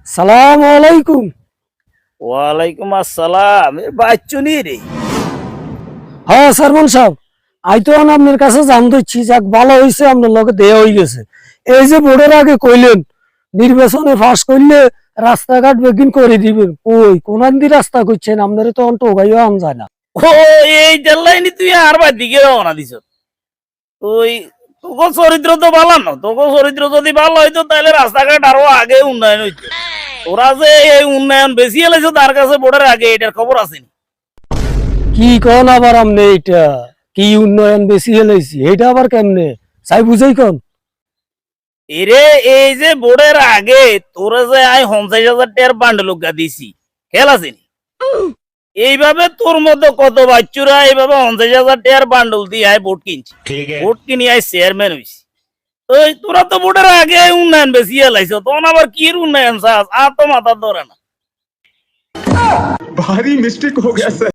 সালাম আলাইকুম। ওয়ালাইকুম আসসালাম। বাচ্চু নি রে? হ্যাঁ সারমন সাহেব, আই তো আপনার কাছে জানতেছি, যাক ভালো হয়েছে আপনার লগে দেয়া হয়ে গেছে। এই যে ভোটের আগে কইলেন নির্বাচনে ফাঁস করলে রাস্তাঘাট বেগিন করে দিবেন, ওই কোনান দি রাস্তা করছেন আপনারা তো অন্ত গাইও আন যায় না। ও, এই দেল্লাইনি তুই আর বাদ দিকে রওনা দিছ। তুই তোকে চরিত্র তো ভালো না, তোকে চরিত্র যদি ভালো হইতো তাহলে রাস্তাঘাট আরো আগে উন্নয়ন হইতো। তোরা যে এই উন্নয়ন বেশি এলাইছো তার কাছে ভোটের আগে এটার খবর আসেনি। কি কোন আবার আমনে এটা? কি উন্নয়ন বেশি হেলাইছি এটা আবার কেমনে চাই বুঝাই কোন? এরে এই যে ভোটের আগে তোরা যে আই 50,000 টাকার বান্ডেল দিছি, খেয়াল আসেনি? এইভাবে তোর মতো কত বাচ্চুরা এইভাবে 50,000 টাকার বান্ডল দিয়ে আয় ভোট কিনছে, ভোট কিনি আয় চেয়ারম্যান হইছে। ওই তোরা তো ভোটের আগে উন্নয়ন বেশি এলাইছো, তখন আবার কি উন্নয়ন চাস? আর তো মাথা ধরে না। भारी मिस्टेक हो गया सर।